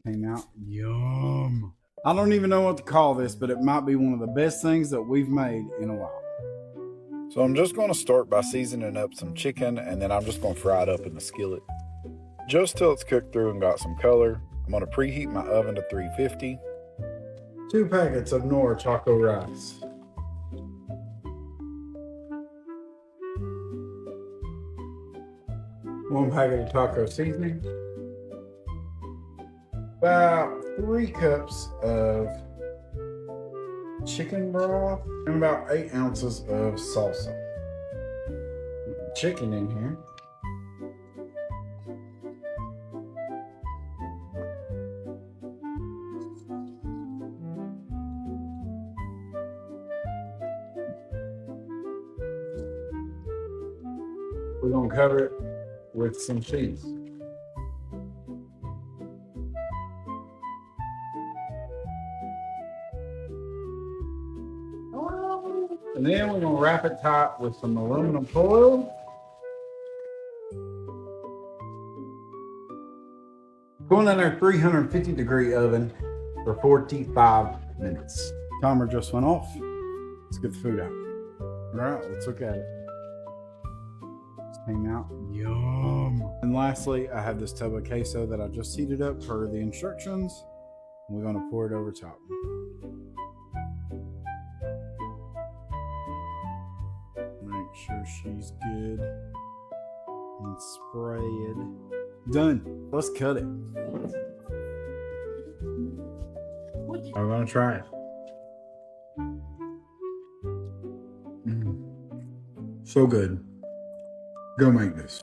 Came out yum. I don't even know what to call this, but it might be one of the best things that we've made in a while. So I'm just going to start by seasoning up some chicken, and then I'm just going to fry it up in the skillet. Just till it's cooked through and got some color. I'm going to preheat my oven to 350. 2 packets of Knorr taco rice. 1 packet of taco seasoning. About 3 cups of chicken broth and about 8 ounces of salsa. Chicken in here. We're going to cover it with some cheese. And then we're going to wrap it tight with some aluminum foil. Going in our 350-degree oven for 45 minutes. Timer just went off. Let's get the food out. All right, let's look at it. Came out yum. And lastly, I have this tub of queso that I just heated up per the instructions. We're going to pour it over top. Make sure she's good and spray it. Done. Let's cut it. I'm going to try it. So good. Go make this.